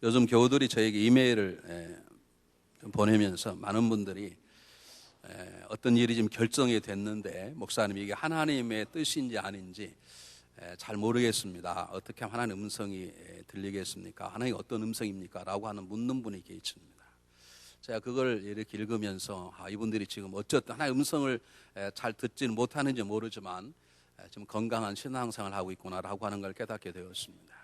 요즘 교우들이 저에게 이메일을 보내면서 많은 분들이 어떤 일이 지금 결정이 됐는데 목사님 이게 하나님의 뜻인지 아닌지 잘 모르겠습니다. 어떻게 하면 하나님의 음성이 들리겠습니까? 하나님이 어떤 음성입니까? 라고 하는 묻는 분이 계십니다. 제가 그걸 이렇게 읽으면서 이분들이 지금 어쨌든 하나님의 음성을 잘 듣지는 못하는지 모르지만 지금 건강한 신앙생활을 하고 있구나라고 하는 걸 깨닫게 되었습니다.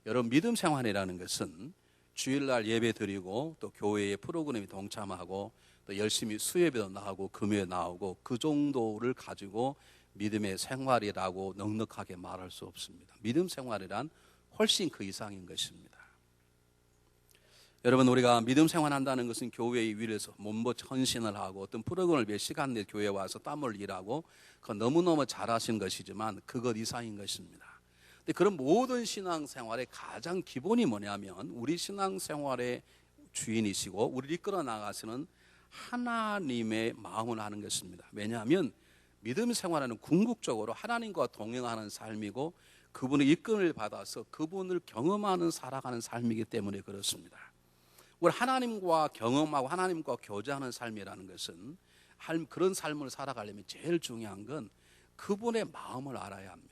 여러분, 믿음 생활이라는 것은 주일날 예배 드리고 또 교회의 프로그램에 동참하고 또 열심히 수예배도 나가고 금요에 나오고 그 정도를 가지고 믿음의 생활이라고 넉넉하게 말할 수 없습니다. 믿음 생활이란 훨씬 그 이상인 것입니다. 여러분, 우리가 믿음 생활한다는 것은 교회의 위에서 몸부터 헌신을 하고 어떤 프로그램을 몇 시간 내 교회에 와서 땀을 일하고 그건 너무너무 잘하신 것이지만 그것 이상인 것입니다. 근데 그런 모든 신앙생활의 가장 기본이 뭐냐면 우리 신앙생활의 주인이시고 우리를 이끌어 나가시는 하나님의 마음을 하는 것입니다. 왜냐하면 믿음 생활은 궁극적으로 하나님과 동행하는 삶이고 그분의 이끌음을 받아서 그분을 경험하는 살아가는 삶이기 때문에 그렇습니다. 우리 하나님과 경험하고 하나님과 교제하는 삶이라는 것은 그런 삶을 살아가려면 제일 중요한 건 그분의 마음을 알아야 합니다.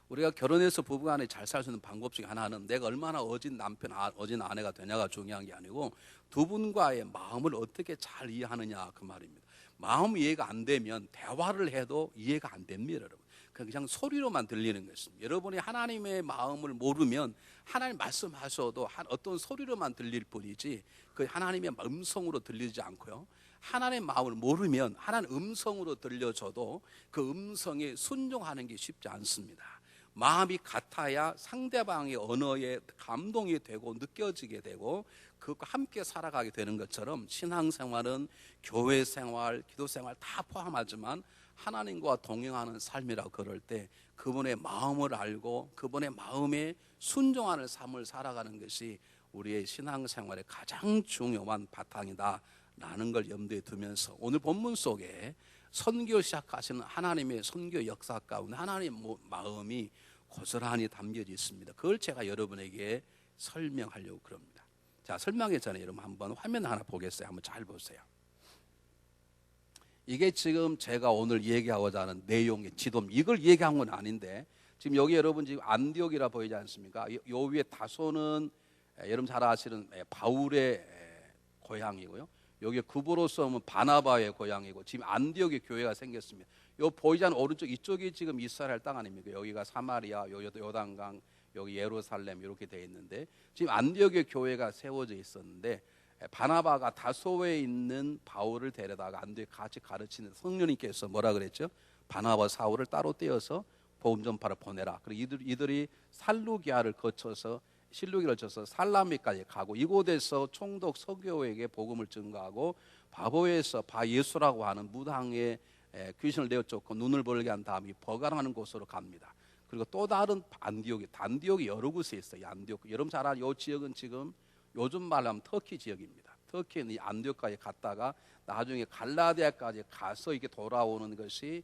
우리가 결혼해서 부부간에 잘 살 수 있는 방법 중에 하나는 내가 얼마나 어진 남편, 어진 아내가 되냐가 중요한 게 아니고 두 분과의 마음을 어떻게 잘 이해하느냐 그 말입니다. 마음 이해가 안 되면 대화를 해도 이해가 안 됩니다, 여러분. 그냥 소리로만 들리는 것입니다. 여러분이 하나님의 마음을 모르면 하나님 말씀하셔도 어떤 소리로만 들릴 뿐이지 그 하나님의 음성으로 들리지 않고요. 하나님의 마음을 모르면 하나님 음성으로 들려줘도 그 음성에 순종하는 게 쉽지 않습니다. 마음이 같아야 상대방의 언어에 감동이 되고 느껴지게 되고 그것과 함께 살아가게 되는 것처럼 신앙생활은 교회생활, 기도생활 다 포함하지만 하나님과 동행하는 삶이라고 그럴 때 그분의 마음을 알고 그분의 마음에 순종하는 삶을 살아가는 것이 우리의 신앙생활의 가장 중요한 바탕이다라는 걸 염두에 두면서 오늘 본문 속에 선교 시작하시는 하나님의 선교 역사 가운데 하나님의 마음이 고스란히 담겨져 있습니다. 그걸 제가 여러분에게 설명하려고 그럽니다. 자, 설명하기 전에 여러분 한번 화면 하나 보겠어요. 한번 잘 보세요. 이게 지금 제가 오늘 얘기하고자 하는 내용의 지도입니다. 이걸 얘기한 건 아닌데 지금 여기 여러분 지금 안디옥이라 보이지 않습니까? 요 위에 다소는 여러분 잘 아시는 바울의 고향이고요. 여기 구브로스는 바나바의 고향이고 지금 안디옥의 교회가 생겼습니다. 요 보이지 않는 오른쪽 이쪽이 지금 이스라엘 땅 아닙니까? 여기가 사마리아, 요단강, 여기 예루살렘 이렇게 되어 있는데 지금 안디옥의 교회가 세워져 있었는데 바나바가 다소에 있는 바울을 데려다가 안디옥에 같이 가르치는 성령님께서 뭐라 그랬죠? 바나바 사울을 따로 떼어서 복음 전파를 보내라. 그리고 이들이 살루기아를 거쳐서 실루기를 거쳐서 살라미까지 가고 이곳에서 총독 서교에게 복음을 전가하고 바보에서 바예수라고 하는 무당의 귀신을 내어쫓고 눈을 벌게 한 다음에 버가라는 곳으로 갑니다. 그리고 또 다른 단디옥이 여러 곳에 있어요. 안디옥. 여러분 잘 아는 이 지역은 지금 요즘 말로 하면 터키 지역입니다. 터키는 이 안디옥까지 갔다가 나중에 갈라디아까지 가서 이게 돌아오는 것이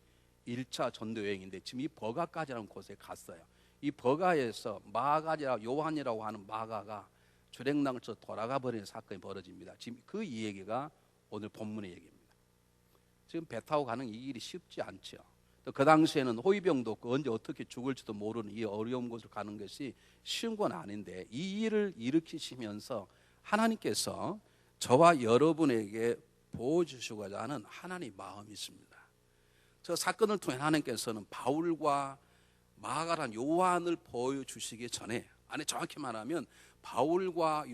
1차 전도 여행인데 지금 이 버가까지라는 곳에 갔어요. 이 버가에서 마가라 요한이라고 하는 마가가 주랭랑을 쳐 돌아가 버리는 사건이 벌어집니다. 지금 그 이야기가 오늘 본문의 얘기입니다. 지금 배 타고 가는 이 길이 쉽지 않죠. 또 그 당시에는 호위병도 없고 언제 어떻게 죽을지도 모르는 이 어려운 곳을 가는 것이 쉬운 건 아닌데 이 일을 일으키시면서 하나님께서 저와 여러분에게 보여주시고자 하는 하나님의 마음이 있습니다. 저 사건을 통해 하나님께서는 바울과 마가란 요한을 보여주시기 전에 아니 정확히 말하면 바울과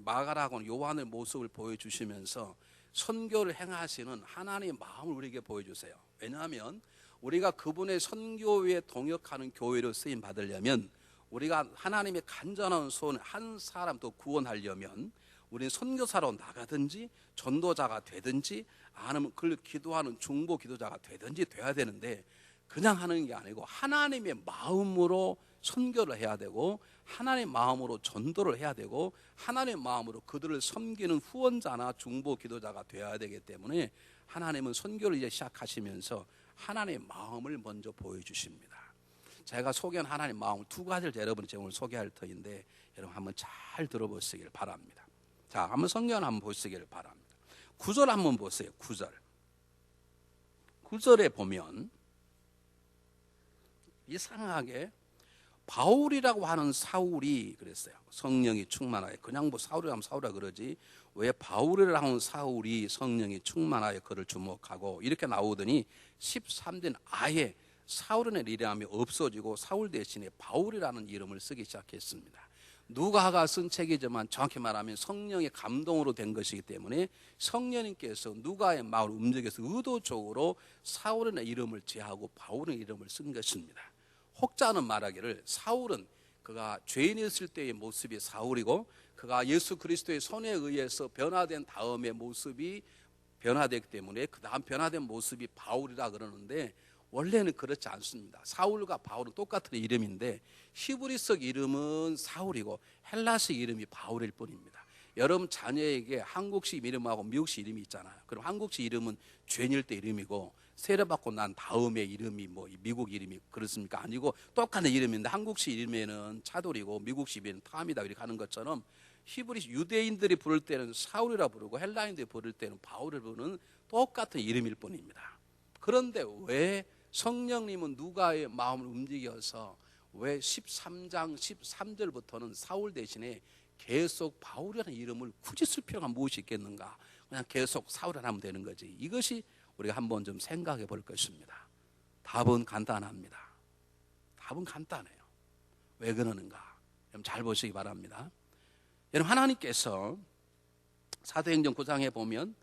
마가라고 요한의 모습을 보여주시면서 선교를 행하시는 하나님의 마음을 우리에게 보여주세요. 왜냐하면 우리가 그분의 선교에 동역하는 교회로 쓰임 받으려면 우리가 하나님의 간절한 소원 한 사람 더 구원하려면 우리는 선교사로 나가든지 전도자가 되든지 아니면 그걸 기도하는 중보 기도자가 되든지 돼야 되는데 그냥 하는 게 아니고 하나님의 마음으로 선교를 해야 되고 하나님의 마음으로 전도를 해야 되고 하나님의 마음으로 그들을 섬기는 후원자나 중보 기도자가 되어야 되기 때문에 하나님은 선교를 이제 시작하시면서 하나님의 마음을 먼저 보여주십니다. 제가 소개한 하나님 마음을 두 가지를 여러분이 오늘 소개할 터인데 여러분 한번 잘 들어보시길 바랍니다. 자, 한번 성경 한번 보시길 바랍니다. 9절 한번 보세요. 9절에 보면 이상하게 바울이라고 하는 사울이 그랬어요. 성령이 충만하여. 그냥 뭐 사울이라고 하면 사울이라 그러지 왜 바울이라고 하는 사울이 성령이 충만하여 그를 주목하고 이렇게 나오더니 13절은 아예 사울의 이름이 없어지고 사울 대신에 바울이라는 이름을 쓰기 시작했습니다. 누가가 쓴 책이지만 정확히 말하면 성령의 감동으로 된 것이기 때문에 성령님께서 누가의 마음을 움직여서 의도적으로 사울의 이름을 제하고 바울의 이름을 쓴 것입니다. 혹자는 말하기를 사울은 그가 죄인이었을 때의 모습이 사울이고 그가 예수 그리스도의 손에 의해서 변화된 다음의 모습이 변화되기 때문에 그 다음 변화된 모습이 바울이라 그러는데 원래는 그렇지 않습니다. 사울과 바울은 똑같은 이름인데 히브리서 이름은 사울이고 헬라식 이름이 바울일 뿐입니다. 여러분 자녀에게 한국식 이름하고 미국식 이름이 있잖아요. 그럼 한국식 이름은 죄인일 때 이름이고 세례받고 난 다음에 이름이 뭐 미국 이름이 그렇습니까? 아니고 똑같은 이름인데 한국식 이름에는 차돌이고 미국식 이름은 탐이다 이렇게 하는 것처럼 히브리 유대인들이 부를 때는 사울이라 부르고 헬라인들이 부를 때는 바울을 부르는 똑같은 이름일 뿐입니다. 그런데 왜 성령님은 누가의 마음을 움직여서 왜 13장 13절부터는 사울 대신에 계속 바울이라는 이름을 굳이 쓸 필요가 무엇이 있겠는가? 그냥 계속 사울을 하면 되는 거지. 이것이 우리가 한번 좀 생각해 볼 것입니다. 답은 간단합니다. 답은 간단해요. 왜 그러는가? 여러분 잘 보시기 바랍니다. 여러분 하나님께서 사도행전 9장에 보면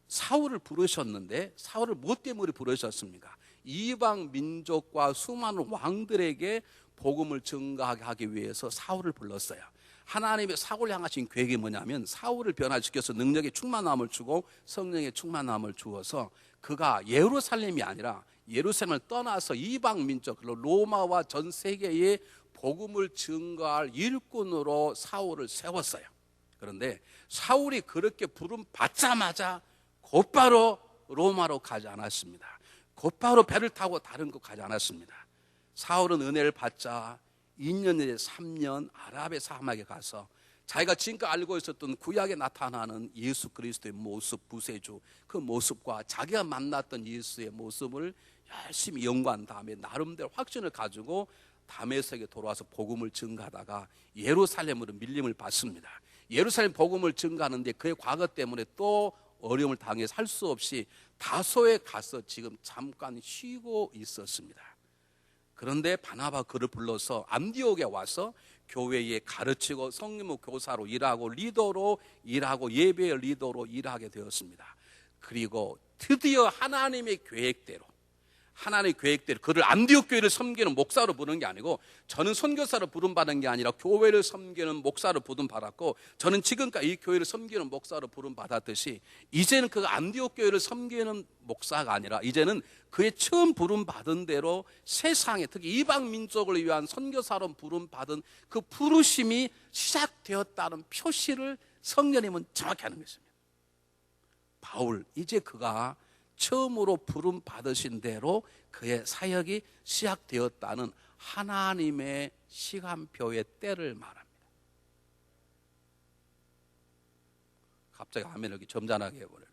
사울을 부르셨는데 사울을 무엇 때문에 부르셨습니까? 이방 민족과 수많은 왕들에게 복음을 증거하게 하기 위해서 사울을 불렀어요. 하나님의 사울을 향하신 계획이 뭐냐면 사울을 변화시켜서 능력의 충만함을 주고 성령의 충만함을 주어서 그가 예루살렘이 아니라 예루살렘을 떠나서 이방 민족 로마와 전 세계에 복음을 증거할 일꾼으로 사울을 세웠어요. 그런데 사울이 그렇게 부름 받자마자 곧바로 로마로 가지 않았습니다. 곧바로 배를 타고 다른 곳 가지 않았습니다. 사울은 은혜를 받자 2년 내에 3년 아랍의 사막에 가서 자기가 지금까지 알고 있었던 구약에 나타나는 예수 그리스도의 모습, 구세주 그 모습과 자기가 만났던 예수의 모습을 열심히 연구한 다음에 나름대로 확신을 가지고 다메섹에 돌아와서 복음을 증거하다가 예루살렘으로 밀림을 받습니다. 예루살렘 복음을 증거하는데 그의 과거 때문에 또 어려움을 당해서 할 수 없이 다소에 가서 지금 잠깐 쉬고 있었습니다. 그런데 바나바 그를 불러서 안디옥에 와서 교회에 가르치고 성령 교사로 일하고 리더로 일하고 예배의 리더로 일하게 되었습니다. 그리고 드디어 하나님의 계획대로 그를 안디옥 교회를 섬기는 목사로 부르는 게 아니고 저는 선교사로 부름받은 게 아니라 교회를 섬기는 목사로 부름받았고 저는 지금까지 이 교회를 섬기는 목사로 부름받았듯이 이제는 그가 안디옥 교회를 섬기는 목사가 아니라 이제는 그의 처음 부름받은 대로 세상에 특히 이방 민족을 위한 선교사로 부름받은 그 부르심이 시작되었다는 표시를 성령님은 정확히 하는 것입니다. 바울 이제 그가 처음으로 부름 받으신 대로 그의 사역이 시작되었다는 하나님의 시간표의 때를 말합니다. 갑자기 화면을 이렇게 점잖하게 해버려요.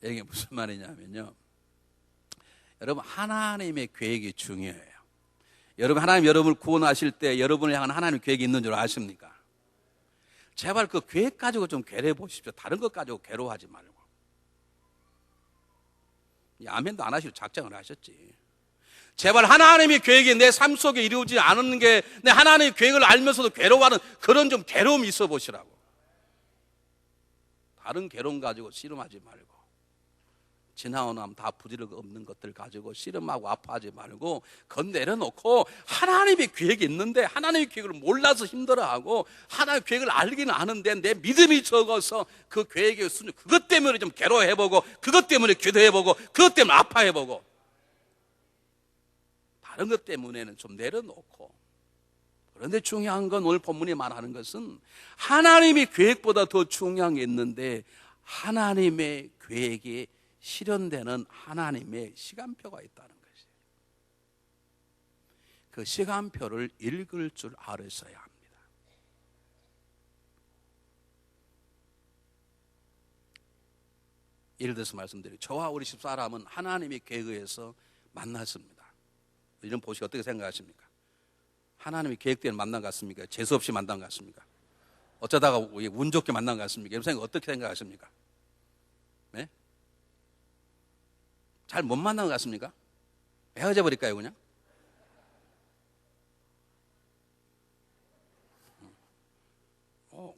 이게 무슨 말이냐면요, 여러분 하나님의 계획이 중요해요. 여러분 하나님 여러분을 구원하실 때 여러분을 향한 하나님의 계획이 있는 줄 아십니까? 제발 그 계획 가지고 좀 괴로워 보십시오. 다른 것 가지고 괴로워하지 말고. 아멘도 안 하시고 작정을 하셨지. 제발 하나님의 계획이 내 삶 속에 이루어지지 않은 게 내 하나님의 계획을 알면서도 괴로워하는 그런 좀 괴로움이 있어 보시라고. 다른 괴로움 가지고 씨름하지 말고 지나고 나면 다 부질력 없는 것들 가지고 씨름하고 아파하지 말고 그건 내려놓고 하나님의 계획이 있는데 하나님의 계획을 몰라서 힘들어하고 하나님의 계획을 알기는 아는데 내 믿음이 적어서 그 계획의 순위 그것 때문에 좀 괴로워해보고 그것 때문에 기도해보고 그것 때문에 아파해보고 다른 것 때문에는 좀 내려놓고. 그런데 중요한 건 오늘 본문이 말하는 것은 하나님의 계획보다 더 중요한 게 있는데 하나님의 계획이 실현되는 하나님의 시간표가 있다는 것이에요. 그 시간표를 읽을 줄 알으셔야 합니다. 예를 들어서 말씀드리죠. 저와 우리 집사람은 하나님의 계획에 의해서 만났습니다. 이런 보시 어떻게 생각하십니까? 하나님의 계획대로 만난 것 같습니까? 재수 없이 만난 것 같습니까? 어쩌다가 운 좋게 만난 것 같습니까? 여러분 생각 어떻게 생각하십니까? 네? 잘 못 만난 것 같습니까? 헤어져 버릴까요 그냥?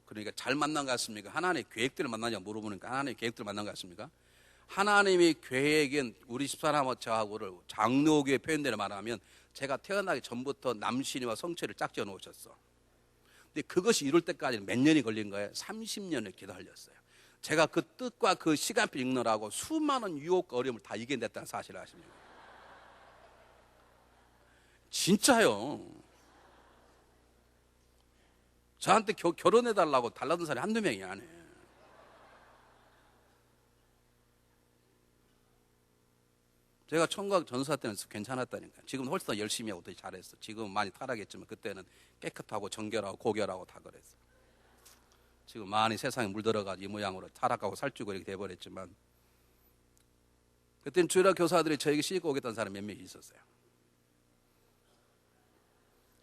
그러니까 잘 만난 것 같습니까? 하나님의 계획대로 만나냐 물어보니까 하나님의 계획대로 만난 것 같습니까? 하나님의 계획은 우리 집사람과 저하고를 장로교의 표현대로 말하면 제가 태어나기 전부터 남신이와 성체를 짝지어 놓으셨어. 근데 그것이 이룰 때까지는 몇 년이 걸린 거예요? 30년을 기다렸어요. 제가 그 뜻과 그 시간표 읽느라고 수많은 유혹과 어려움을 다 이겨냈다는 사실을 아십니까? 진짜요. 저한테 결혼해달라고 달라던 사람이 한두 명이 아니에요. 제가 청각 전사 때는 괜찮았다니까. 지금 훨씬 더 열심히 하고 더 잘했어. 지금은 많이 타락했지만 그때는 깨끗하고 정결하고 고결하고 다 그랬어. 지금 많이 세상에 물들어가지고 이 모양으로 타락하고 살찌고 이렇게 돼버렸지만 그때는 주일학 교사들이 저에게 시집고 오겠다는 사람이 몇 명이 있었어요.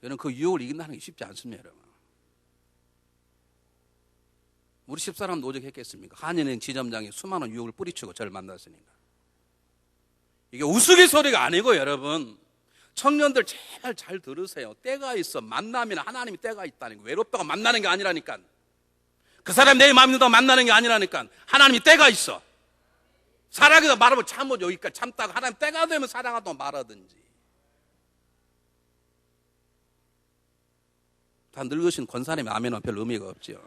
저는 그 유혹을 이긴다는 게 쉽지 않습니다, 여러분. 우리 집사람 노력했겠습니까? 한인은행 지점장이 수많은 유혹을 뿌리치고 저를 만났으니까. 이게 우스갯소리가 아니고 여러분, 청년들 제발 잘 들으세요. 때가 있어. 만나면 하나님이 때가 있다는 거. 외롭다고 만나는 게 아니라니까. 그 사람 내 마음이 든다고 만나는 게 아니라니까. 하나님이 때가 있어. 사랑해서 말하면 참고 여기까지 참다가 하나님 때가 되면 사랑하다고 말하든지. 다 늙으신 권사님의 아멘은 별 의미가 없죠.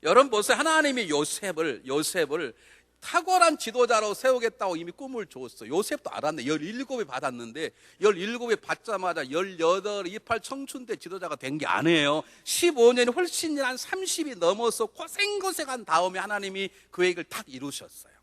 여러분 보세요. 하나님이 요셉을 탁월한 지도자로 세우겠다고 이미 꿈을 줬어요. 요셉도 알았네. 17에 받았는데 17에 받자마자 18, 28 청춘 때 지도자가 된 게 아니에요. 15년이 훨씬 한 30이 넘어서 고생한 다음에 하나님이 그 계획을 탁 이루셨어요.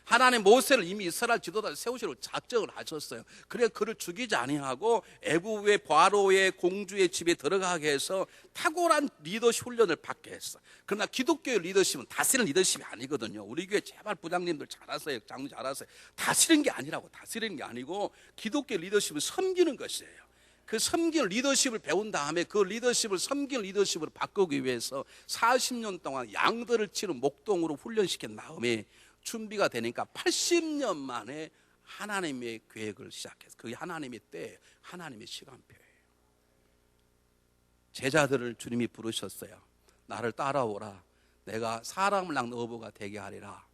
하나님 모세를 이미 이스라엘 지도자로 세우시려고 작정을 하셨어요. 그래 그를 죽이지 아니하고 애굽의 바로의 공주의 집에 들어가게 해서 탁월한 리더십 훈련을 받게 했어. 그러나 기독교의 리더십은 다스리는 리더십이 아니거든요. 우리 교회 제발 부장님들 잘하세요. 장로 잘하세요. 다스리는 게 아니라고. 다스리는 게 아니고 기독교의 리더십은 섬기는 것이에요. 그 섬기는 리더십을 배운 다음에 그 리더십을 섬기는 리더십으로 바꾸기 위해서 40년 동안 양들을 치는 목동으로 훈련시킨 다음에 준비가 되니까 80년 만에 하나님의 계획을 시작했어요. 그게 하나님의 때, 하나님의 시간표예요. 제자들을 주님이 부르셨어요. 나를 따라오라. 내가 사람을 낳는 어부가 되게 하리라.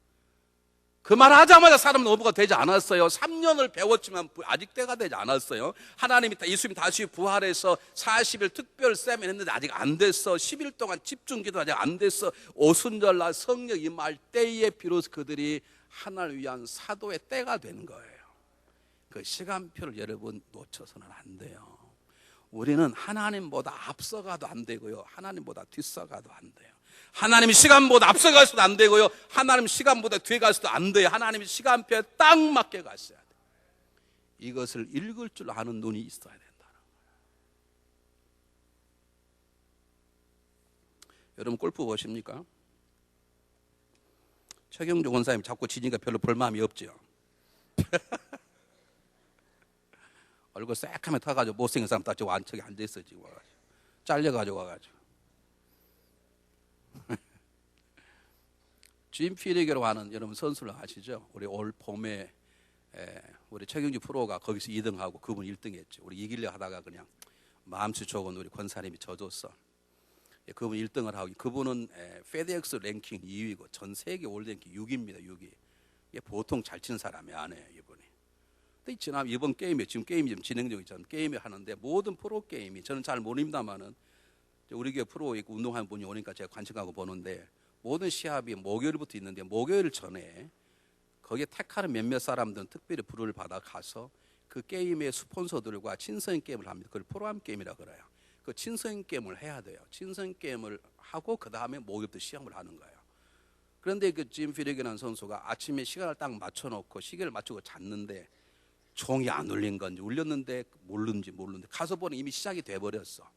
그 말 하자마자 사람은 어부가 되지 않았어요. 3년을 배웠지만 아직 때가 되지 않았어요. 하나님이 예수님이 다시 부활해서 40일 특별 세미나 했는데 아직 안 됐어. 10일 동안 집중기도 아직 안 됐어. 오순절날 성령 임할 때에 비로소 그들이 하나를 위한 사도의 때가 되는 거예요. 그 시간표를 여러분 놓쳐서는 안 돼요. 우리는 하나님보다 앞서가도 안 되고요, 하나님보다 뒤서가도 안 돼요. 하나님 시간보다 앞서가서도 안 되고요, 하나님 시간보다 뒤에 가서도 안 돼요. 하나님 시간표에 딱 맞게 가셔야 돼요. 이것을 읽을 줄 아는 눈이 있어야 된다는 거예요. 여러분 골프 보십니까? 최경주 권사님 자꾸 지니까 별로 볼 마음이 없죠. 얼굴 새카매 타가지고 못생긴 사람 딱 저거 안쪽에 앉아있어. 지금 와가지고 잘려가지고 와가지고 짐 피리게로 하는 여러분 선수를 아시죠? 우리 올 봄에 우리 최경주 프로가 거기서 2등하고 그분 1등했죠. 우리 이기려 하다가 그냥 마음씨 좋은 우리 권사님이 져줬어. 그분 1등을 하고, 그분은 페덱스 랭킹 2위고 전 세계 올 랭킹 6위입니다. 6위. 보통 잘 치는 사람이 아니에요, 이분이. 근데 지난 이번 게임에 지금 게임이 좀 진행 중이잖아요. 게임을 하는데 모든 프로 게임이, 저는 잘 모릅니다만은 우리 교회 프로 있고 운동하는 분이 오니까 제가 관측하고 보는데 모든 시합이 목요일부터 있는데 목요일 전에 거기에 택하는 몇몇 사람들은 특별히 부를 받아 가서 그 게임의 스폰서들과 친선 게임을 합니다. 그걸 프로암 게임이라고 그래요. 그 친선 게임을 해야 돼요. 친선 게임을 하고 그 다음에 목요일부터 시험을 하는 거예요. 그런데 그 짐 피릭이라는 선수가 아침에 시간을 딱 맞춰놓고 시계를 맞추고 잤는데 종이 안 울린 건지 울렸는데 모르는지 가서 보니 이미 시작이 돼버렸어.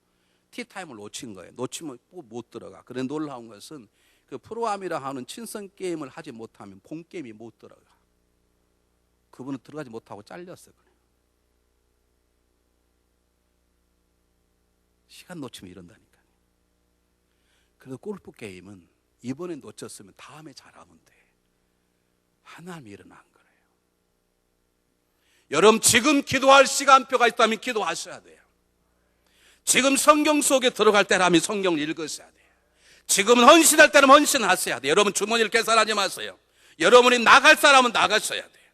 티타임을 놓친 거예요. 놓치면 못 들어가. 그런데 놀라운 것은 그 프로암이라 하는 친선 게임을 하지 못하면 본 게임이 못 들어가. 그분은 들어가지 못하고 잘렸어요. 시간 놓치면 이런다니까요. 그래서 골프 게임은 이번에 놓쳤으면 다음에 잘하면 돼. 하나님이 일어난 거예요. 여러분, 지금 기도할 시간표가 있다면 기도하셔야 돼요. 지금 성경 속에 들어갈 때라면 성경을 읽으셔야 돼요. 지금은 헌신할 때는 헌신하셔야 돼요. 여러분, 주머니를 계산하지 마세요. 여러분이 나갈 사람은 나가셔야 돼요.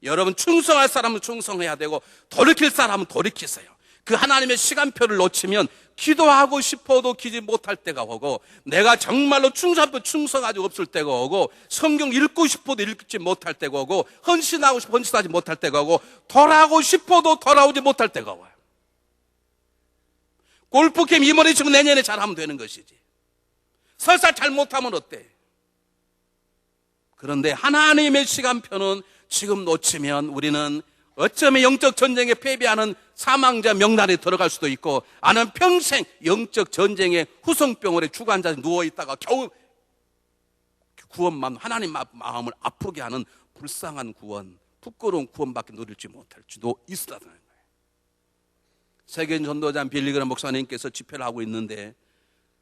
여러분, 충성할 사람은 충성해야 되고 돌이킬 사람은 돌이키세요. 그 하나님의 시간표를 놓치면 기도하고 싶어도 기지 못할 때가 오고, 내가 정말로 충성하지 없을 때가 오고, 성경 읽고 싶어도 읽지 못할 때가 오고, 헌신하고 싶어 헌신하지 못할 때가 오고, 돌아오고 싶어도 돌아오지 못할 때가 와요. 골프 게임 이번에 치면 내년에 잘하면 되는 것이지. 설사 잘못하면 어때? 그런데 하나님의 시간표는 지금 놓치면 우리는 어쩌면 영적 전쟁에 패배하는 사망자 명단에 들어갈 수도 있고, 아는 평생 영적 전쟁의 후성병원에 주관자에 누워있다가 겨우 구원만, 하나님 마음을 아프게 하는 불쌍한 구원, 부끄러운 구원밖에 누릴지 못할 수도 있다는 거예요. 세계인 전도자 빌리 그레이엄 목사님께서 집회를 하고 있는데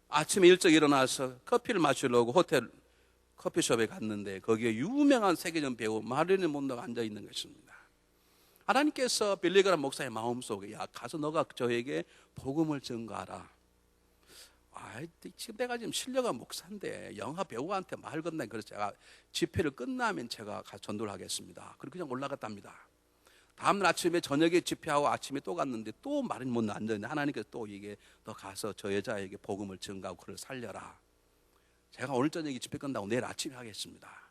아침에 일찍 일어나서 커피를 마시려고 호텔 커피숍에 갔는데 거기에 유명한 세계적 배우 마릴린 먼로가 앉아있는 것입니다. 하나님께서 빌리 그레이엄 목사의 마음속에, 야, 가서 너가 저에게 복음을 전가하라. 지금 내가 지금 실력은 목사인데 영화 배우한테 말 건다니, 그래서 제가 집회를 끝나면 제가 가서 전도를 하겠습니다. 그리고 그냥 올라갔답니다. 다음날 아침에 저녁에 집회하고 아침에 또 갔는데 또 마린 못 앉았는데 하나님께서 또 이게 너 가서 저 여자에게 복음을 전가하고 그를 살려라. 제가 오늘 저녁에 집회 끝나고 내일 아침에 하겠습니다.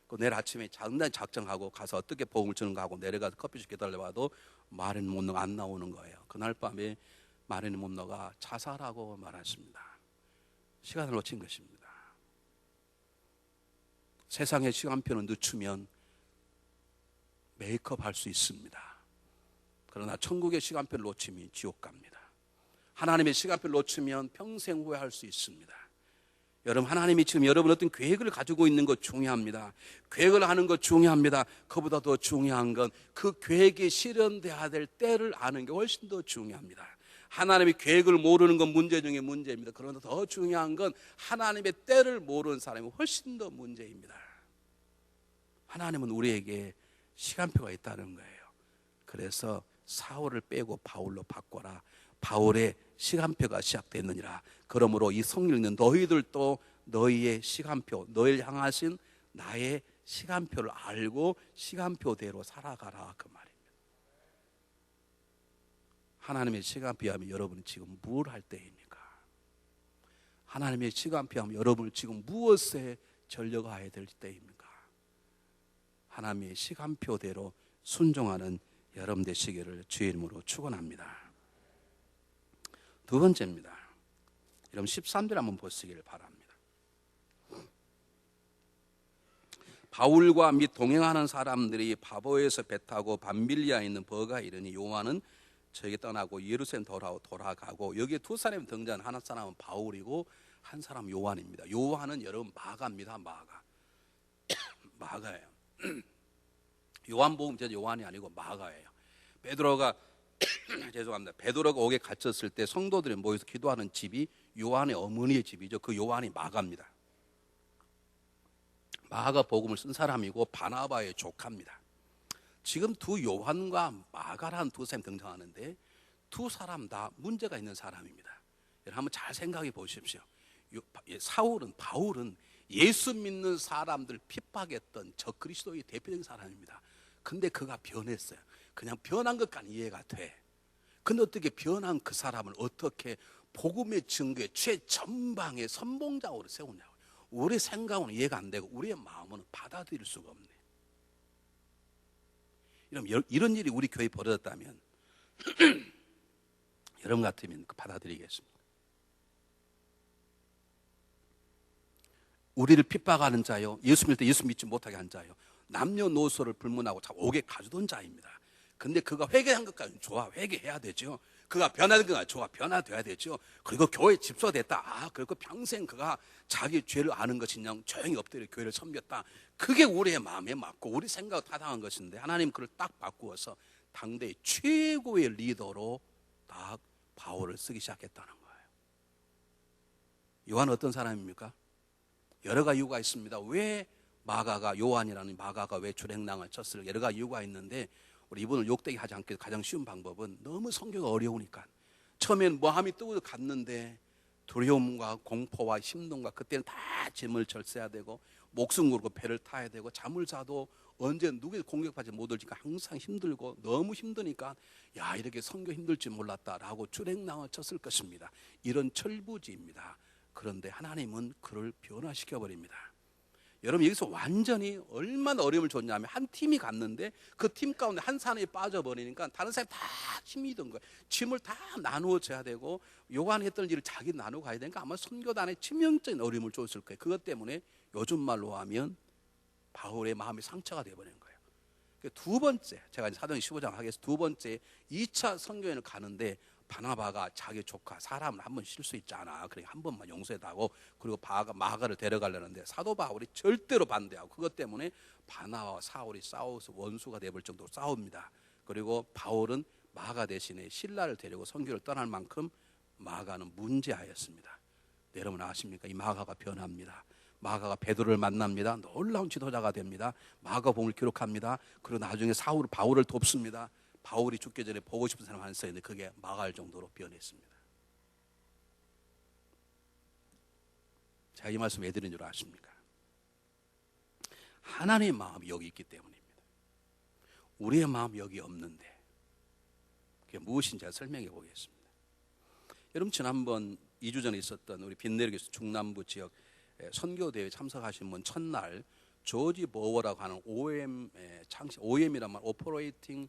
그 내일 아침에 장단 작정하고 가서 어떻게 복음을 전가하고 내려가서 커피숍 기다려봐도 마린 몬노가 안 나오는 거예요. 그날 밤에 마린 몬노가 자살하고 말았습니다. 시간을 놓친 것입니다. 세상의 시간표는 늦추면 메이크업 할 수 있습니다. 그러나 천국의 시간표를 놓치면 지옥 갑니다. 하나님의 시간표를 놓치면 평생 후회할 수 있습니다. 여러분, 하나님이 지금 여러분 어떤 계획을 가지고 있는 것 중요합니다. 계획을 하는 것 중요합니다. 그보다 더 중요한 건 그 계획이 실현돼야 될 때를 아는 게 훨씬 더 중요합니다. 하나님의 계획을 모르는 건 문제 중에 문제입니다. 그러나 더 중요한 건 하나님의 때를 모르는 사람이 훨씬 더 문제입니다. 하나님은 우리에게 시간표가 있다는 거예요. 그래서 사울을 빼고 바울로 바꿔라. 바울의 시간표가 시작됐느니라. 그러므로 이 성경 읽는 너희들도 너희의 시간표, 너희를 향하신 나의 시간표를 알고 시간표대로 살아가라, 그 말입니다. 하나님의 시간표 하면 여러분이 지금 뭘 할 때입니까? 하나님의 시간표 하면 여러분은 지금 무엇에 전력해야 될 때입니까? 하나님의 시간표대로 순종하는 여러분 되시기를 주의 이름으로 축원합니다. 두 번째입니다. 여러분 13절 한번 보시기를 바랍니다. 바울과 및 동행하는 사람들이 바보에서 배 타고 밤빌리아에 있는 버가에 이르니 요한은 저에게 떠나고 예루살렘 돌아가고, 여기에 두 사람이 등장. 한 사람은 바울이고 한 사람은 요한입니다. 요한은 여러분 마가입니다. 마가예요. 요한복음 요한이 아니고 마가예요. 베드로가 죄송합니다. 베드로가 옥에 갇혔을 때 성도들이 모여서 기도하는 집이 요한의 어머니의 집이죠. 그 요한이 마가입니다. 마가 복음을 쓴 사람이고 바나바의 조카입니다. 지금 두 요한과 마가라는 두 사람이 등장하는데 두 사람 다 문제가 있는 사람입니다. 여러분 한번 잘 생각해 보십시오. 바울은 예수 믿는 사람들 핍박했던 적그리스도의 대표적인 사람입니다. 근데 그가 변했어요. 그냥 변한 것까지 이해가 돼. 근데 어떻게 변한 그 사람을 어떻게 복음의 증거의 최전방의 선봉장으로 세우냐고. 우리 생각은 이해가 안 되고 우리의 마음은 받아들일 수가 없네. 이런 일이 우리 교회에 벌어졌다면 여러분 같으면 받아들이겠습니다. 우리를 핍박하는 자요, 예수 믿을 때 예수 믿지 못하게 한 자요, 남녀노소를 불문하고 옥에 가두던 자입니다. 근데 그가 회개한 것까지 좋아, 회개해야 되죠. 그가 변화된 것까지 좋아, 변화돼야 되죠. 그리고 교회 집소됐다. 그리고 평생 그가 자기 죄를 아는 것이 그냥 조용히 엎드려 교회를 섬겼다. 그게 우리의 마음에 맞고 우리 생각을 타당한 것인데, 하나님 그를 딱 바꾸어서 당대의 최고의 리더로 딱 바울을 쓰기 시작했다는 거예요. 요한은 어떤 사람입니까? 여러 가지 이유가 있습니다. 왜 요한이라는 마가가 왜 출행랑을 쳤을까? 여러 가지 이유가 있는데, 우리 이분을 욕되게 하지 않게 가장 쉬운 방법은 너무 성교가 어려우니까. 처음엔 마음이 뜨고 갔는데 두려움과 공포와 힘듦과, 그때는 다 짐을 절세해야 되고 목숨 걸고 배를 타야 되고 잠을 자도 언제 누구에게 공격받지 못할지가 항상 힘들고 너무 힘드니까 야, 이렇게 선교 힘들지 몰랐다라고 출행랑을 쳤을 것입니다. 이런 철부지입니다. 그런데 하나님은 그를 변화시켜 버립니다. 여러분, 여기서 완전히 얼마나 어려움을 줬냐면, 한 팀이 갔는데 그 팀 가운데 한 사람이 빠져버리니까 다른 사람이 다 힘이 든 거예요. 짐을 다 나누어 져야 되고, 요한이 했던 일을 자기 나누고 가야 되니까 아마 선교단에 치명적인 어려움을 줬을 거예요. 그것 때문에 요즘 말로 하면 바울의 마음이 상처가 되어버린 거예요. 두 번째, 제가 사도행 15장 하겠습니다. 두 번째 2차 선교회를 가는데, 바나바가 자기 조카 사람을 한 번 실수 있잖아, 그러니까 한 번만 용서해달라고, 그리고 마가를 데려가려는데 사도 바울이 절대로 반대하고, 그것 때문에 바나바와 사울이 싸워서 원수가 되어버릴 정도로 싸웁니다. 그리고 바울은 마가 대신에 신라를 데리고 선교를 떠날 만큼 마가는 문제하였습니다. 여러분 아십니까? 이 마가가 변합니다. 마가가 베드로를 만납니다. 놀라운 지도자가 됩니다. 마가복음을 기록합니다. 그리고 나중에 바울을 돕습니다. 바울이 죽기 전에 보고 싶은 사람 하나 있었는데 그게 마가일 정도로 변했습니다. 제가 이 말씀 왜 드린 줄 아십니까? 하나님의 마음이 여기 있기 때문입니다. 우리의 마음이 여기 없는데 그게 무엇인지 제가 설명해 보겠습니다. 여러분, 지난번 2주 전에 있었던 우리 빈내리교수 중남부 지역 선교대회에 참석하신 분, 첫날 조지 버워라고 하는 OM이란 말, 오퍼레이팅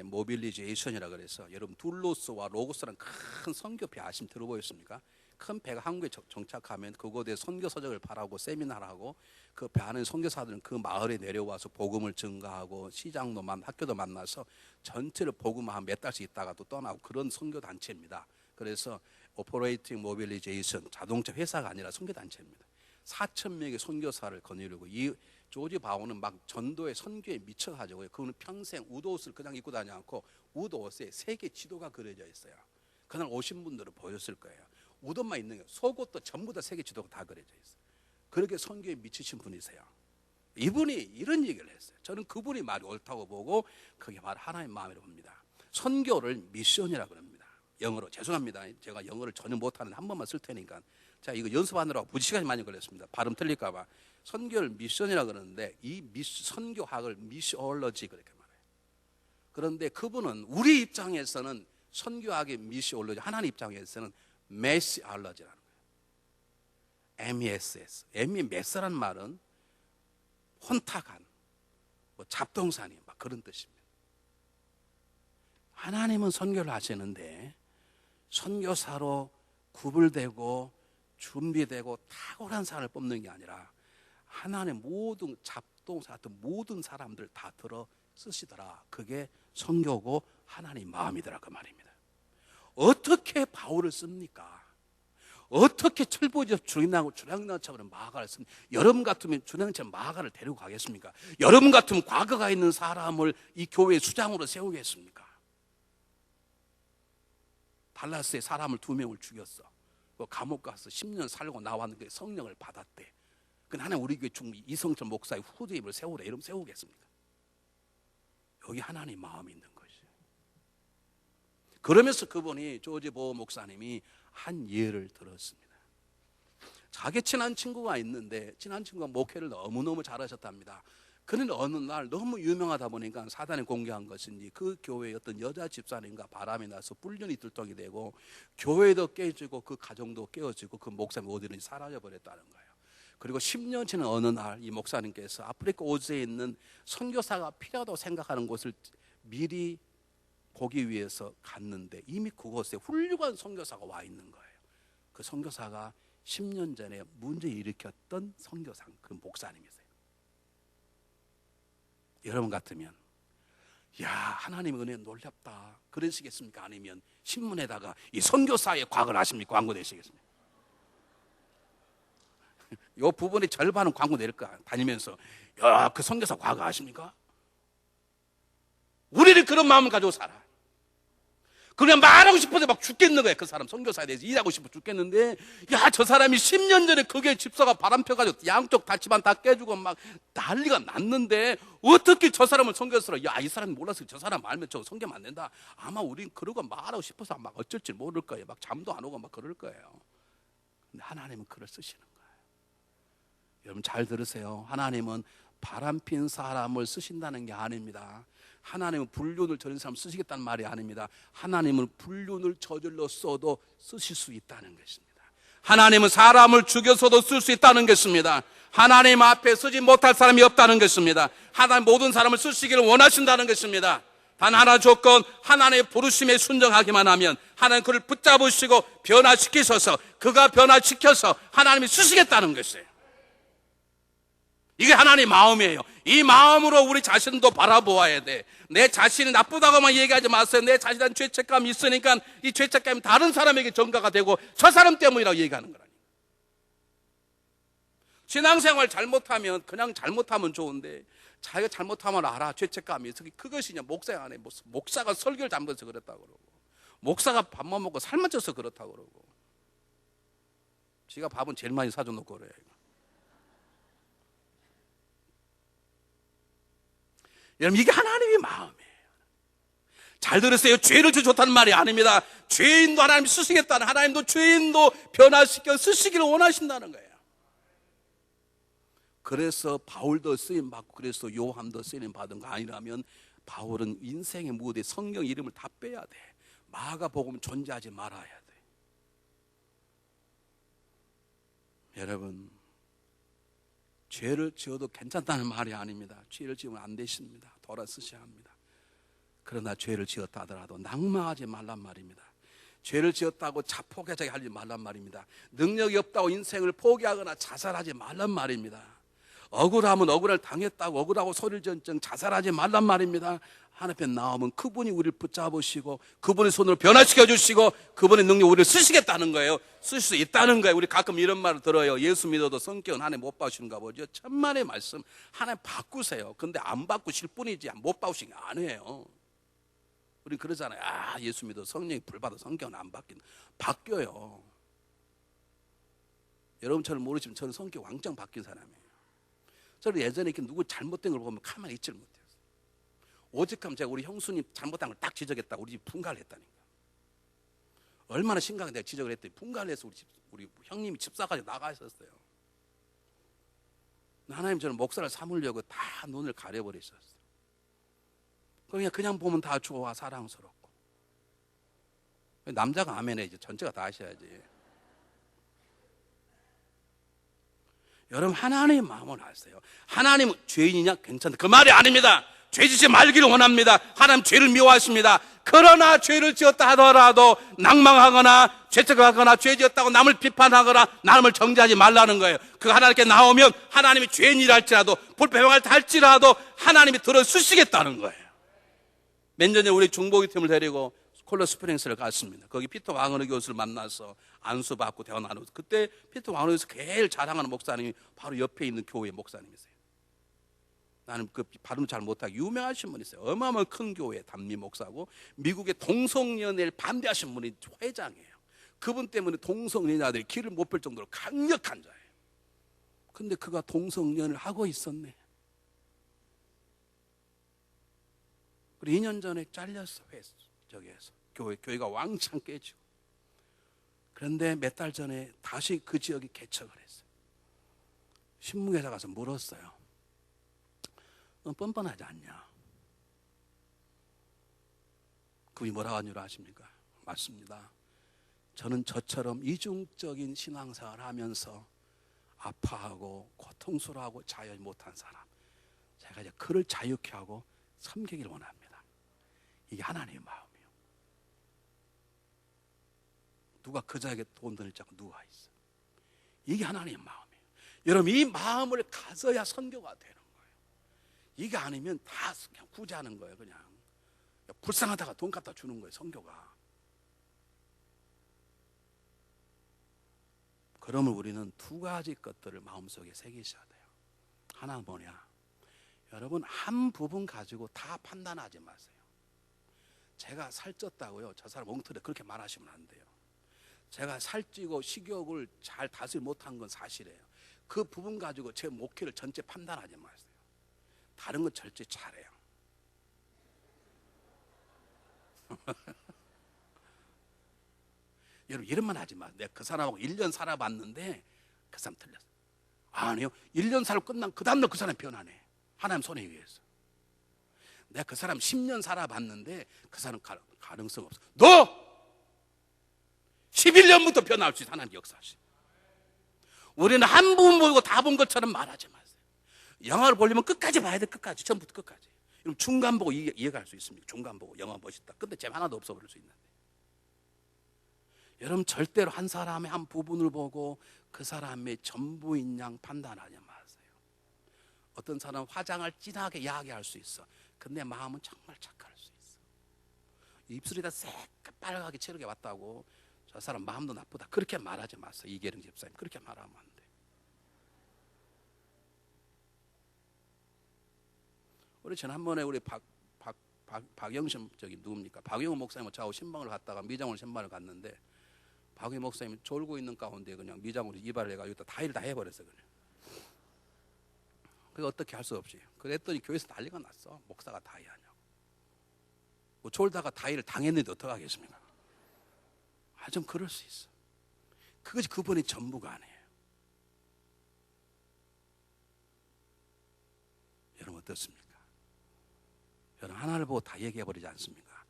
모빌리제이션이라 그래서, 여러분 둘로스와 로고스라는 큰 선교배 아시면 들어보셨습니까? 큰 배가 한국에 정착하면 그곳에 선교 서적을 팔하고 세미나를 하고, 그 배 안에 선교사들은 그 마을에 내려와서 복음을 증거하고 시장도 학교도 만나서 전체를 복음만 몇 달씩 있다가 또 떠나고, 그런 선교 단체입니다. 그래서 오퍼레이팅 모빌리제이션, 자동차 회사가 아니라 선교 단체입니다. 4,000명의 선교사를 거느리고, 이 조지 바오는 막 전도의 선교에 미쳐가지고요, 그는 평생 우도옷을 그냥 입고 다니지 않고 우도옷에 세계 지도가 그려져 있어요. 그날 오신 분들은 보였을 거예요. 우도만 있는 게, 속옷도 전부 다 세계 지도가 다 그려져 있어요. 그렇게 선교에 미치신 분이세요. 이분이 이런 얘기를 했어요. 저는 그분이 말이 옳다고 보고, 그게 바로 하나님의 마음이라고 봅니다. 선교를 미션이라고 합니다. 영어로, 죄송합니다, 제가 영어를 전혀 못하는데 한 번만 쓸 테니까. 자, 이거 연습하느라고 부지 시간이 많이 걸렸습니다. 발음 틀릴까 봐. 선교를 미션이라고 그러는데, 이 선교학을 미시올로지 그렇게 말해요. 그런데 그분은 우리 입장에서는 선교학의 미시올로지, 하나님 입장에서는 메시알러지라는 거예요. MESS. MES라는 말은 혼탁한, 잡동사니 막 그런 뜻입니다. 하나님은 선교를 하시는데 선교사로 구별되고 준비되고 탁월한 사람을 뽑는 게 아니라, 하나님의 모든 잡동사 같은 모든 사람들 다 들어 쓰시더라. 그게 선교고 하나님의 마음이더라, 그 말입니다. 어떻게 바울을 씁니까? 어떻게 철부지에서 주량나처럼 마가를 씁니까? 여러분 같으면 주량처럼 마가를 데리고 가겠습니까? 여러분 같으면 과거가 있는 사람을 이 교회의 수장으로 세우겠습니까? 달라스에 사람을 2명을 죽였어. 감옥 가서 10년 살고 나왔는데 성령을 받았대. 근데 하나님 우리 교회 이성철 목사의 후대입을 세우래, 이러면 세우겠습니까? 여기 하나님 마음이 있는 것이에요. 그러면서 그분이, 조지 보호 목사님이 한 예를 들었습니다. 자기 친한 친구가 있는데, 친한 친구가 목회를 너무너무 잘하셨답니다. 그런데 어느 날 너무 유명하다 보니까 사단에 공개한 것인지 그 교회의 어떤 여자 집사님과 바람이 나서 불륜이 들통이 되고, 교회도 깨지고 그 가정도 깨어지고 그 목사님 어디든지 사라져 버렸다는 거예요. 그리고 10년 지난 어느 날 이 목사님께서 아프리카 오즈에 있는 선교사가 필요하다고 생각하는 곳을 미리 보기 위해서 갔는데 이미 그곳에 훌륭한 선교사가 와 있는 거예요. 그 선교사가 10년 전에 문제 일으켰던 선교사, 그 목사님이세요. 여러분 같으면 야, 하나님 은혜 놀랍다 그러시겠습니까? 아니면 신문에다가 이 선교사의 과거를 아십니까? 광고 내시겠습니까? 이 부분의 절반은 광고 낼 거야. 다니면서 야, 그 선교사 과거 아십니까? 우리는 그런 마음을 가지고 살아. 그냥 말하고 싶어서 막 죽겠는 거야. 그 사람 선교사에 대해서 일하고 싶어 죽겠는데, 야, 저 사람이 10년 전에 그게 집사가 바람 펴가지고 양쪽 다치만 다 깨주고 막 난리가 났는데 어떻게 저 사람을 선교사로, 야, 이 사람이 몰라서 저 사람 알면 저 선교하면 안 된다. 아마 우린 그러고 말하고 싶어서 막 어쩔 줄 모를 거예요. 막 잠도 안 오고 막 그럴 거예요. 근데 하나님은 그걸 쓰시는 거예요. 여러분 잘 들으세요. 하나님은 바람핀 사람을 쓰신다는 게 아닙니다. 하나님은 불륜을 저지른 사람 쓰시겠다는 말이 아닙니다. 하나님은 불륜을 저질러 써도 쓰실 수 있다는 것입니다. 하나님은 사람을 죽여서도 쓸 수 있다는 것입니다. 하나님 앞에 쓰지 못할 사람이 없다는 것입니다. 하나님 모든 사람을 쓰시기를 원하신다는 것입니다. 단 하나 조건, 하나님의 부르심에 순종하기만 하면 하나님 그를 붙잡으시고 변화시키셔서 그가 변화시켜서 하나님이 쓰시겠다는 것이에요. 이게 하나님의 마음이에요. 이 마음으로 우리 자신도 바라보아야 돼. 내 자신이 나쁘다고만 얘기하지 마세요. 내 자신에 대한 죄책감이 있으니까 이 죄책감이 다른 사람에게 전가가 되고 저 사람 때문이라고 얘기하는 거라니까. 신앙생활 잘못하면 그냥 잘못하면 좋은데 자기가 잘못하면 알아. 죄책감이 있어. 그것이 이제 목사 안에 목사가 설교를 잘못해서 그랬다고 그러고 목사가 밥만 먹고 살만 쪄서 그렇다고 그러고 지가 밥은 제일 많이 사줘놓고 그래요. 여러분 이게 하나님의 마음이에요. 잘 들으세요. 죄를 져 좋다는 말이 아닙니다. 죄인도 하나님 쓰시겠다는, 하나님도 죄인도 변화시켜 쓰시기를 원하신다는 거예요. 그래서 바울도 쓰임받고 그래서 요한도 쓰임받은 거 아니라면 바울은 인생의 무대 성경 이름을 다 빼야 돼. 마가복음 존재하지 말아야 돼. 여러분 죄를 지어도 괜찮다는 말이 아닙니다. 죄를 지으면 안 되십니다. 돌아 쓰셔야 합니다. 그러나 죄를 지었다 하더라도 낭망하지 말란 말입니다. 죄를 지었다고 자포자기 하지 말란 말입니다. 능력이 없다고 인생을 포기하거나 자살하지 말란 말입니다. 억울하면 억울을 당했다고 억울하고 소리를 지르면 자살하지 말란 말입니다. 하나님 앞에 나오면 그분이 우리를 붙잡으시고 그분의 손으로 변화시켜 주시고 그분의 능력 우리를 쓰시겠다는 거예요. 쓰실 수 있다는 거예요. 우리 가끔 이런 말을 들어요. 예수 믿어도 성격은 하나님 못 바꾸시는가 보죠. 천만의 말씀. 하나님 바꾸세요. 근데 안 바꾸실 뿐이지 못 바꾸신 게 아니에요. 우리 그러잖아요. 아, 예수 믿어 성령이 불받아 성격은 안 바뀐다. 바뀌어요. 여러분처럼 모르시면 저는 성격 왕창 바뀐 사람이에요. 저는 예전에 이렇게 누구 잘못된 걸 보면 가만히 있지를 못해요. 오직하면 제가 우리 형수님 잘못한 걸 딱 지적했다고 우리 집 분가를 했다니까. 얼마나 심각하게 내가 지적을 했더니 분가를 해서 우리 형님이 집사까지 나가 있었어요. 하나님 저는 목사를 삼으려고 다 눈을 가려버리셨어요. 그냥 보면 다 좋아 사랑스럽고. 남자가 아멘해 이제 전체가 다 하셔야지. 여러분 하나님의 마음을 아세요. 하나님은 죄인이냐 괜찮다 그 말이 아닙니다. 죄 짓지 말기를 원합니다. 하나님 죄를 미워하십니다. 그러나 죄를 지었다 하더라도 낭망하거나 죄책하거나 죄 지었다고 남을 비판하거나 남을 정죄하지 말라는 거예요. 그 하나님께 나오면 하나님이 죄인이라 할지라도 불평할 때 할지라도 하나님이 들어주시겠다는 거예요. 몇 년 전에 우리 중보기 팀을 데리고 콜로 스프링스를 갔습니다. 거기 피터 왕은의 교수를 만나서 안수받고 대화 나누고 그때 피터 왕은의 교수 제일 자랑하는 목사님이 바로 옆에 있는 교회 목사님이세요. 나는 그 발음 잘 못하고 유명하신 분이 있어요. 어마어마한 큰 교회 단미 목사고 미국의 동성연애를 반대하신 분이 회장이에요. 그분 때문에 동성연애자들이 길을 못 뺄 정도로 강력한 자예요. 근데 그가 동성연애를 하고 있었네. 그리고 2년 전에 잘렸어. 저기에서 교회가 왕창 깨지고. 그런데 몇 달 전에 다시 그 지역이 개척을 했어요. 신문기사 가서 물었어요. 넌 뻔뻔하지 않냐? 그분이 뭐라고 하는 줄 아십니까? 맞습니다. 저는 저처럼 이중적인 신앙생활을 하면서 아파하고 고통스러워하고 자유 못한 사람, 제가 이제 그를 자유케 하고 섬기기를 원합니다. 이게 하나님의 마음. 누가 그자에게 돈 드릴 자가 누가 있어? 이게 하나님의 마음이에요. 여러분, 이 마음을 가져야 선교가 되는 거예요. 이게 아니면 다 그냥 구제하는 거예요. 그냥 불쌍하다가 돈 갖다 주는 거예요, 선교가. 그러면 우리는 두 가지 것들을 마음속에 새기셔야 돼요. 하나는 뭐냐? 여러분, 한 부분 가지고 다 판단하지 마세요. 제가 살쪘다고요, 저 사람 엉터리 그렇게 말하시면 안 돼요. 제가 살찌고 식욕을 잘 다스리지 못한 건 사실이에요. 그 부분 가지고 제 목회를 전체 판단하지 마세요. 다른 건 절대 잘해요. 여러분, 이런 말 하지 마. 내가 그 사람하고 1년 살아봤는데 그 사람 틀렸어. 아니요, 1년 살고 끝난 그 다음날 그 사람 변하네. 하나님 손에 의해서. 내가 그 사람 10년 살아봤는데 그 사람 가능성 없어. 너 11년부터 변할 수 있어. 하나님 역사하시. 우리는 한 부분 보고 다 본 것처럼 말하지 마세요. 영화를 보려면 끝까지 봐야 돼. 끝까지, 처음부터 끝까지. 그럼 중간 보고 이해가 할 수 있습니까? 중간 보고 영화 멋있다. 근데 잼 하나도 없어버릴 수 있는데. 여러분, 절대로 한 사람의 한 부분을 보고 그 사람의 전부인 양 판단하지 마세요. 어떤 사람은 화장을 진하게 이야기할 수 있어. 근데 마음은 정말 착할 수 있어. 입술이 다 새까빨갛게 체르게 왔다고 저 사람 마음도 나쁘다, 그렇게 말하지 마세요. 이계령 집사님, 그렇게 말하면 안 돼. 우리 지난번에 우리 박영심 저기 누굽니까? 박영호 목사님 저하고 신방을 갔다가 미장으로 신방을 갔는데 박영호 목사님이 졸고 있는 가운데 그냥 미장으로 이발을 해가지고 다이를 다 해버렸어. 그냥. 그게 어떻게 할 수 없이. 그랬더니 교회에서 난리가 났어. 목사가 다이 하냐고. 뭐 졸다가 다이를 당했는데 어떡하겠습니까? 좀 그럴 수 있어. 그것이 그분의 전부가 아니에요. 여러분, 어떻습니까? 여러분, 하나를 보고 다 얘기해버리지 않습니까?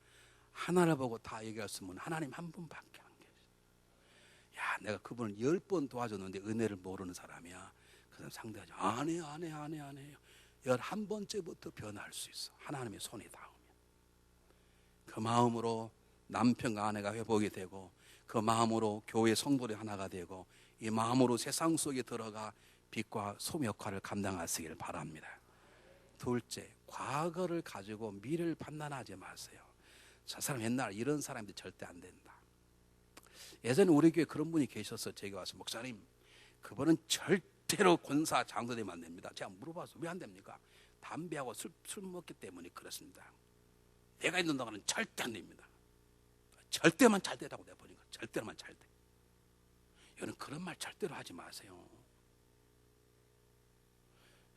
하나를 보고 다 얘기했으면 하나님 한 분밖에 안 계셔. 야, 내가 그분을 10번 도와줬는데 은혜를 모르는 사람이야. 그 사람 상대하지. 안 해요. 11번째부터 변할 수 있어. 하나님의 손에 닿으면. 그 마음으로 남편과 아내가 회복이 되고, 그 마음으로 교회 성도들이 하나가 되고, 이 마음으로 세상 속에 들어가 빛과 소금 역할을 감당하시길 바랍니다. 둘째, 과거를 가지고 미래를 판단하지 마세요. 저 사람 옛날 이런 사람인데 절대 안 된다. 예전에 우리 교회에 그런 분이 계셔서 제가 와서, 목사님, 그분은 절대로 권사 장로되면 안 됩니다. 제가 물어봐서 왜 안 됩니까? 담배하고 술 먹기 때문에 그렇습니다. 내가 있는 동안은 절대 안 됩니다. 절대만 잘 되라고 내가 보니까 절대로만 잘 돼. 여러분, 그런 말 절대로 하지 마세요.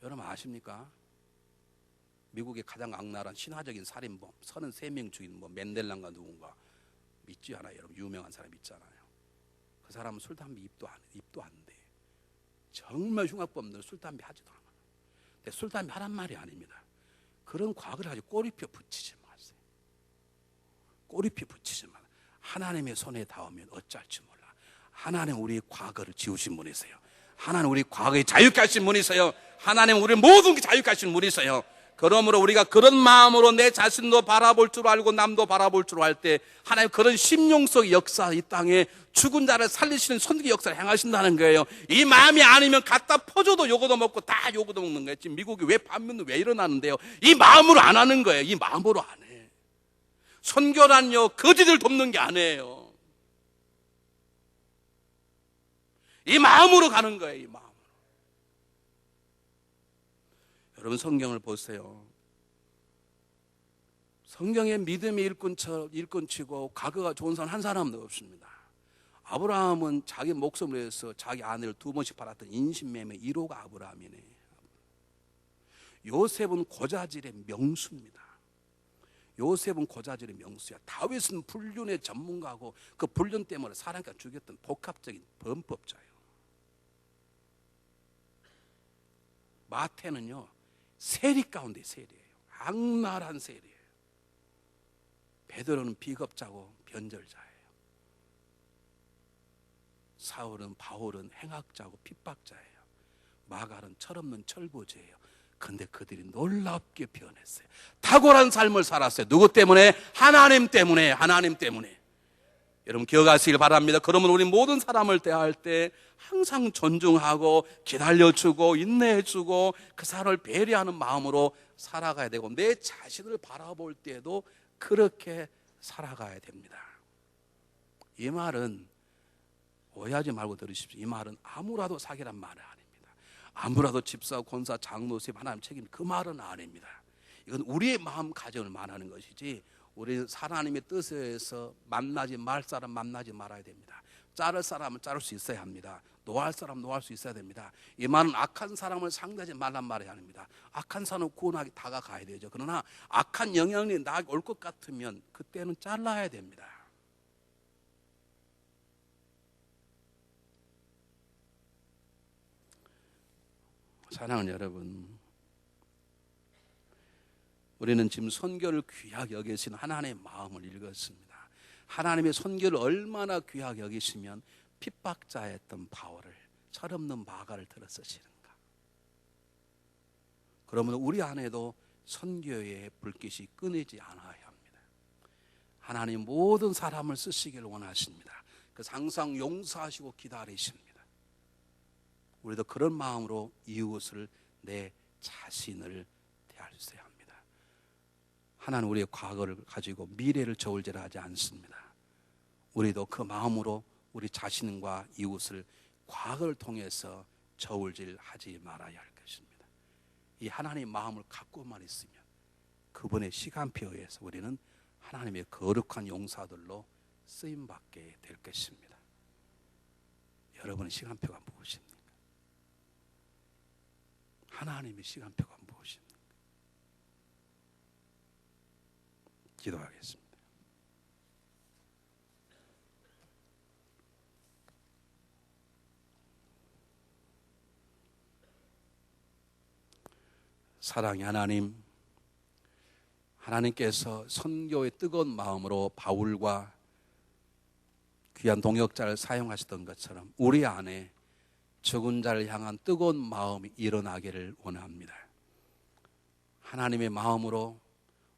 여러분 아십니까? 미국의 가장 악랄한 신화적인 살인범 33명 죽인 맨델란가 누군가 믿지 않아요? 여러분, 유명한 사람 있잖아요. 그 사람은 술, 담배 입도 안 돼. 정말 흉악범들 술, 담배 하지도 않아요. 근데 술, 담배 하란 말이 아닙니다. 그런 과거를 가지고 꼬리표 붙이지 마세요. 꼬리표 붙이지 마세요. 하나님의 손에 닿으면 어쩔지 몰라. 하나님 우리의 과거를 지우신 분이세요. 하나님 우리 과거에 자유케 하신 분이세요. 하나님 우리 모든 게 자유케 하신 분이세요. 그러므로 우리가 그런 마음으로 내 자신도 바라볼 줄 알고 남도 바라볼 줄 알 때 하나님 그런 심령속의 역사, 이 땅에 죽은 자를 살리시는 선기의 역사를 행하신다는 거예요. 이 마음이 아니면 갖다 퍼줘도 요거도 먹고 다 요거도 먹는 거예요. 지금 미국이 왜 반면도 왜 일어나는데요? 이 마음으로 안 하는 거예요. 이 마음으로 안 해. 선교란요 거지들 돕는 게 아니에요. 이 마음으로 가는 거예요. 이 마음으로. 여러분, 성경을 보세요. 성경에 믿음의 일꾼치고 과거가 좋은 사람 한 사람도 없습니다. 아브라함은 자기 목숨을 위해서 자기 아내를 2번씩 팔았던 인신매매 1호가 아브라함이네. 요셉은 고자질의 명수입니다. 요셉은 고자질의 명수야. 다윗은 불륜의 전문가고 그 불륜 때문에 사람과 죽였던 복합적인 범법자예요. 마태는요 세리 가운데 세리예요. 악랄한 세리예요. 베드로는 비겁자고 변절자예요. 사울은 바울은 행악자고 핍박자예요. 마갈은 철없는 철부지예요. 근데 그들이 놀랍게 변했어요. 탁월한 삶을 살았어요. 누구 때문에? 하나님 때문에. 하나님 때문에. 여러분 기억하시길 바랍니다. 그러면 우리 모든 사람을 대할 때 항상 존중하고 기다려주고 인내해주고 그 사람을 배려하는 마음으로 살아가야 되고, 내 자신을 바라볼 때에도 그렇게 살아가야 됩니다. 이 말은 오해하지 말고 들으십시오. 이 말은 아무라도 사기란 말은 아닙니다. 아무라도 집사, 권사, 장로, 세 하나님 책임, 그 말은 아닙니다. 이건 우리의 마음가짐을 말하는 것이지, 우리는 하나님의 뜻에 의해서 만나지 말 사람 만나지 말아야 됩니다. 자를 사람은 자를 수 있어야 합니다. 노할 사람은 노할 수 있어야 됩니다. 이 말은 악한 사람을 상대하지 말란 말이 아닙니다. 악한 사람은 구원하기 다가가야 되죠. 그러나 악한 영향이 나에게 올 것 같으면 그때는 잘라야 됩니다. 사랑하는 여러분, 우리는 지금 선교를 귀하게 여기시는 하나님의 마음을 읽었습니다. 하나님의 선교를 얼마나 귀하게 여기시면 핍박자였던 바울을, 철없는 마가를 들어 쓰시는가. 그러면 우리 안에도 선교의 불빛이 끊이지 않아야 합니다. 하나님 모든 사람을 쓰시기를 원하십니다. 그래서 항상 용서하시고 기다리십니다. 우리도 그런 마음으로 이웃을, 내 자신을 대할 수 있어야 합니다. 하나는 우리의 과거를 가지고 미래를 저울질하지 않습니다. 우리도 그 마음으로 우리 자신과 이웃을 과거를 통해서 저울질하지 말아야 할 것입니다. 이 하나님의 마음을 갖고만 있으면 그분의 시간표에 의해서 우리는 하나님의 거룩한 용사들로 쓰임받게 될 것입니다. 여러분의 시간표가 무엇입니까? 하나님의 시간표가 무엇입니까? 기도하겠습니다. 사랑의 하나님, 하나님께서 선교의 뜨거운 마음으로 바울과 귀한 동역자를 사용하셨던 것처럼 우리 안에 죽은 자를 향한 뜨거운 마음이 일어나기를 원합니다. 하나님의 마음으로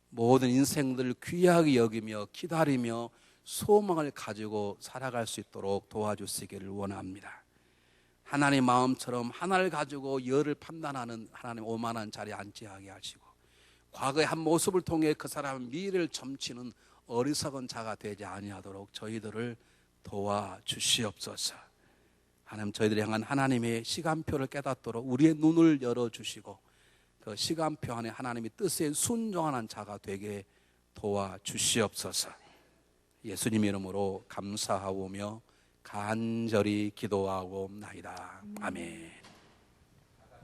모든 인생들을 귀하게 여기며 기다리며 소망을 가지고 살아갈 수 있도록 도와주시기를 원합니다. 하나님의 마음처럼 하나를 가지고 열을 판단하는 하나님 오만한 자리에 앉지 하시고, 과거의 한 모습을 통해 그 사람의 미래를 점치는 어리석은 자가 되지 아니하도록 저희들을 도와주시옵소서. 하나님, 저희들이 향한 하나님의 시간표를 깨닫도록 우리의 눈을 열어주시고 그 시간표 안에 하나님의 뜻에 순종하는 자가 되게 도와주시옵소서. 예수님 이름으로 감사하오며 간절히 기도하옵나이다. 아멘.